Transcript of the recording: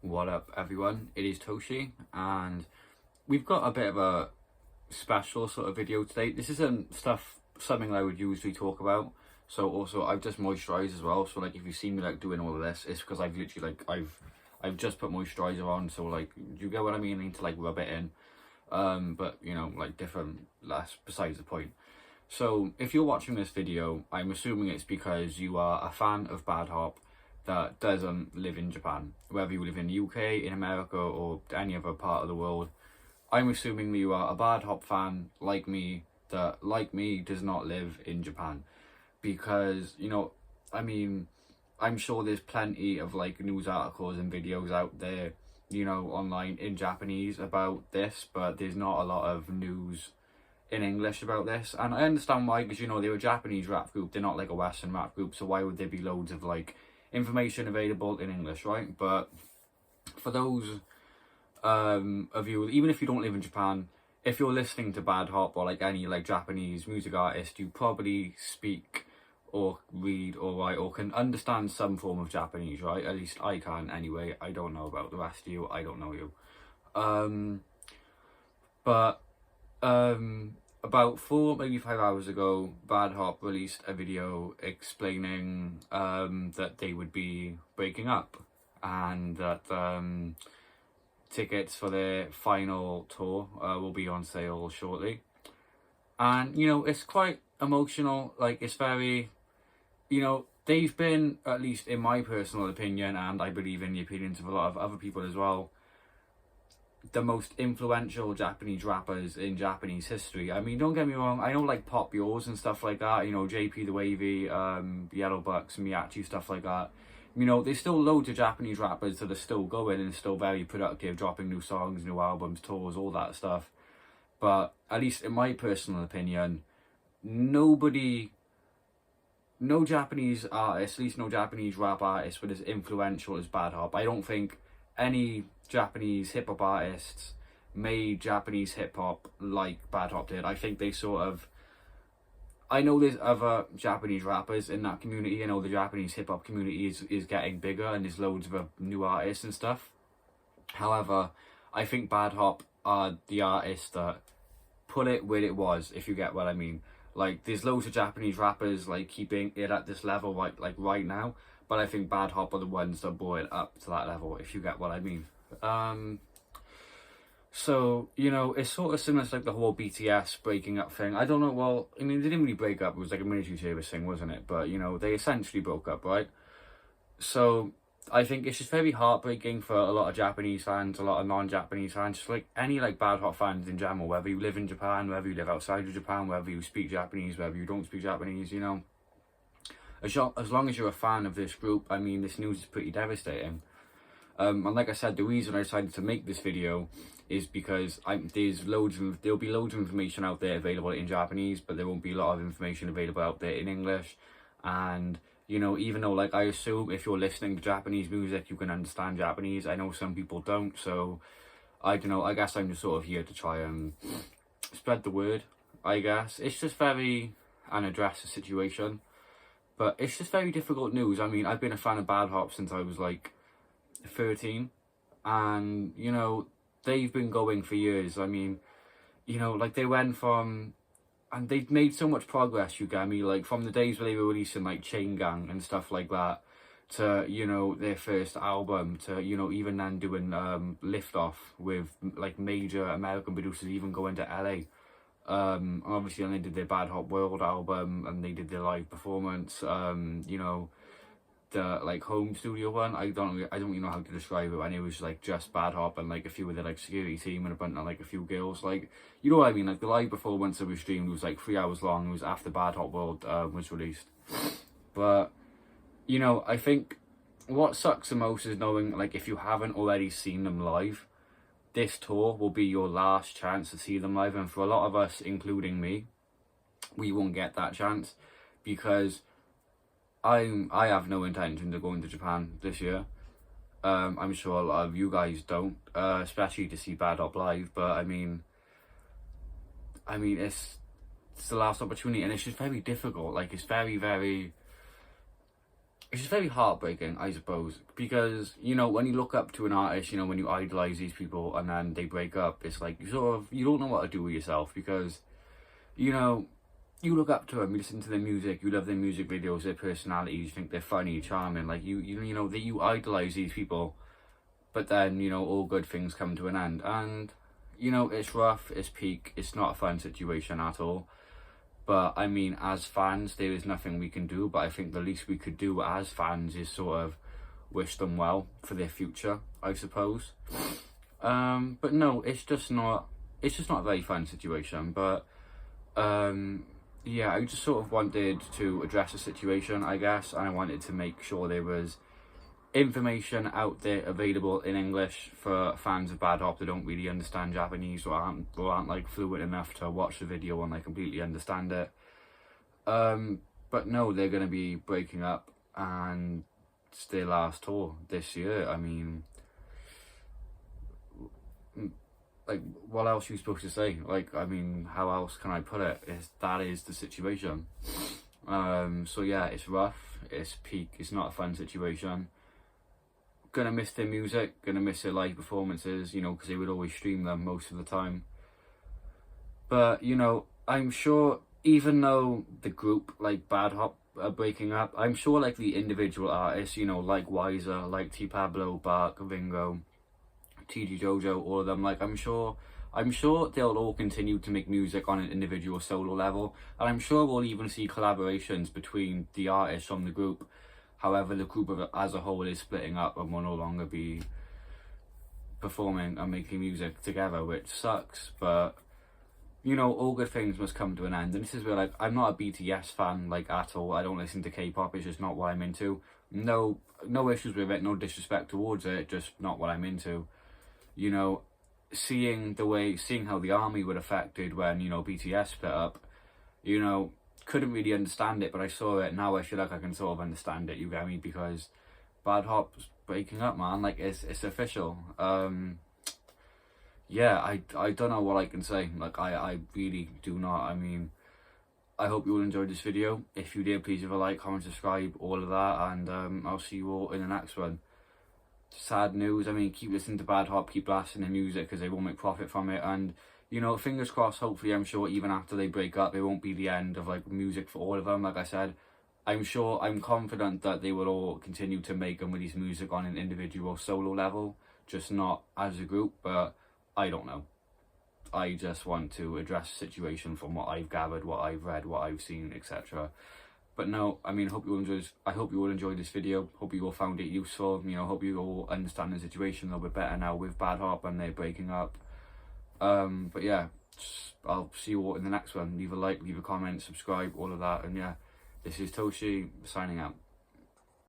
What up, everyone? It is Toshi, and we've got a bit of a special sort of video today. This isn't something I would usually talk about. So also, I've just moisturised as well. So like, if you see me like doing all of this, it's because I've literally I've just put moisturiser on. So like, you get what I mean? I need to like rub it in. But you know, like that's besides the point. So if you're watching this video, I'm assuming it's because you are a fan of Bad Hop that doesn't live in Japan. Whether you live in the UK, in America, or any other part of the world, I'm assuming that you are a Bad Hop fan like me, that like me does not live in Japan. Because, you know, I mean, I'm sure there's plenty of like news articles and videos out there, you know, online in Japanese about this, but there's not a lot of news in English about this. And I understand why, because, you know, they're a Japanese rap group, they're not like a Western rap group, so why would there be loads of like information available in English, right? But for those of you, even if you don't live in Japan, if you're listening to Bad Hop or like any like Japanese music artist, you probably speak or read or write or can understand some form of Japanese, right? At least I can anyway. I don't know about the rest of you. I don't know you. About 4, maybe 5 hours ago, Bad Hop released a video explaining that they would be breaking up, and that tickets for their final tour will be on sale shortly. And, you know, it's quite emotional. Like, it's very, you know, they've been, at least in my personal opinion, and I believe in the opinions of a lot of other people as well, the most influential Japanese rappers in Japanese history. I mean, don't get me wrong, I know like Pop Yours and stuff like that, you know, JP the Wavy, Yellow Bucks, Miyachi, stuff like that. You know, there's still loads of Japanese rappers that are still going and still very productive, dropping new songs, new albums, tours, all that stuff. But at least in my personal opinion, no Japanese artist, at least no Japanese rap artist, was as influential as Bad Hop. I don't think any Japanese hip-hop artists made Japanese hip-hop like Bad Hop did. I think they sort of... I know there's other Japanese rappers in that community. I know the Japanese hip-hop community is getting bigger and there's loads of new artists and stuff. However, I think Bad Hop are the artists that put it where it was, if you get what I mean. Like, there's loads of Japanese rappers like keeping it at this level right now, but I think Bad Hop are the ones that brought it up to that level, if you get what I mean. So, you know, it's sort of similar to like the whole BTS breaking up thing. I don't know, well, I mean, they didn't really break up, it was like a military service thing, wasn't it? But, you know, they essentially broke up, right? So, I think it's just very heartbreaking for a lot of Japanese fans, a lot of non-Japanese fans, just like any like Bad Hop fans in general, whether you live in Japan, whether you live outside of Japan, whether you speak Japanese, whether you don't speak Japanese, you know. As long as you're a fan of this group, I mean, this news is pretty devastating. And like I said, the reason I decided to make this video is because there'll be loads of information out there available in Japanese, but there won't be a lot of information available out there in English. And, you know, even though, like, I assume if you're listening to Japanese music, you can understand Japanese, I know some people don't, so, I don't know, I guess I'm just sort of here to try and spread the word, I guess. It's just and address the situation. But it's just very difficult news. I mean, I've been a fan of Bad Hop since I was like 13, and, you know, they've been going for years. I mean, you know, like, they went from, and they've made so much progress, you get me, like, from the days where they were releasing like Chain Gang and stuff like that, to, you know, their first album, to, you know, even then doing Lift Off with like major American producers, even going to LA. Obviously, and they did their Bad Hop World album, and they did their live performance, you know, the like home studio one. I don't really know how to describe it, and it was like just Bad Hop and like a few of the like security team and a bunch of like a few girls, like, you know what I mean. Like, the live performance that was streamed was like 3 hours long. It was after Bad Hop World was released. But, you know, I think what sucks the most is knowing, like, if you haven't already seen them live, this tour will be your last chance to see them live, and for a lot of us, including me, we won't get that chance, because I have no intention of going to Japan this year. I'm sure a lot of you guys don't, especially to see Bad Hop live, but I mean it's the last opportunity, and it's just very difficult. Like, it's very, very, it's just very heartbreaking, I suppose, because, you know, when you look up to an artist, you know, when you idolize these people and then they break up, it's like you don't know what to do with yourself, because, you know, you look up to them, you listen to their music, you love their music videos, their personalities, you think they're funny, charming, like you know that you idolize these people, but then, you know, all good things come to an end, and, you know, it's rough, it's peak, it's not a fun situation at all. But I mean, as fans, there is nothing we can do, but I think the least we could do as fans is sort of wish them well for their future, I suppose. But no, it's just not a very fun situation. But yeah, I just sort of wanted to address the situation, I guess, and I wanted to make sure there was information out there available in English for fans of Bad Hop that don't really understand Japanese, or aren't like fluent enough to watch the video and like completely understand it. But no, they're gonna be breaking up, and it's their last tour this year. I mean, like, what else are you supposed to say? Like, I mean, how else can I put it? That is the situation. So yeah, it's rough, it's peak, it's not a fun situation. Gonna miss their music, gonna miss their live performances, you know, because they would always stream them most of the time. But, you know, I'm sure, even though the group, like Bad Hop, are breaking up, I'm sure, like, the individual artists, you know, like Wiser, like T-Pablow, Bark, Ringo, TG Jojo, all of them, like, I'm sure they'll all continue to make music on an individual solo level, and I'm sure we'll even see collaborations between the artists from the group. However, the group as a whole is splitting up and will no longer be performing and making music together, which sucks, but, you know, all good things must come to an end. And this is where, like, I'm not a BTS fan, like, at all. I don't listen to K-pop, it's just not what I'm into. No issues with it, no disrespect towards it, just not what I'm into. You know, seeing how the ARMY were affected when, you know, BTS split up, you know, couldn't really understand it, but I saw it, now I feel like I can sort of understand it, you get me, because Bad Hop's breaking up, man, like, it's official. Yeah, I don't know what I can say, like, I really do not. I mean, I hope you all enjoyed this video. If you did, please leave a like, comment, subscribe, all of that, and I'll see you all in the next one. Sad news, I mean, keep listening to Bad Hop, keep blasting their music, because they won't make profit from it, and, you know, fingers crossed, hopefully, I'm sure even after they break up, it won't be the end of, like, music for all of them. Like I said, I'm confident that they will all continue to make and release music on an individual solo level, just not as a group, but I don't know. I just want to address the situation from what I've gathered, what I've read, what I've seen, etc. But no, I mean, I hope you all enjoyed this video. Hope you all found it useful. You know, hope you all understand the situation a little bit better now with Bad Hop and they're breaking up. But yeah, I'll see you all in the next one. Leave a like, leave a comment, subscribe, all of that. And yeah, this is Toshi signing out.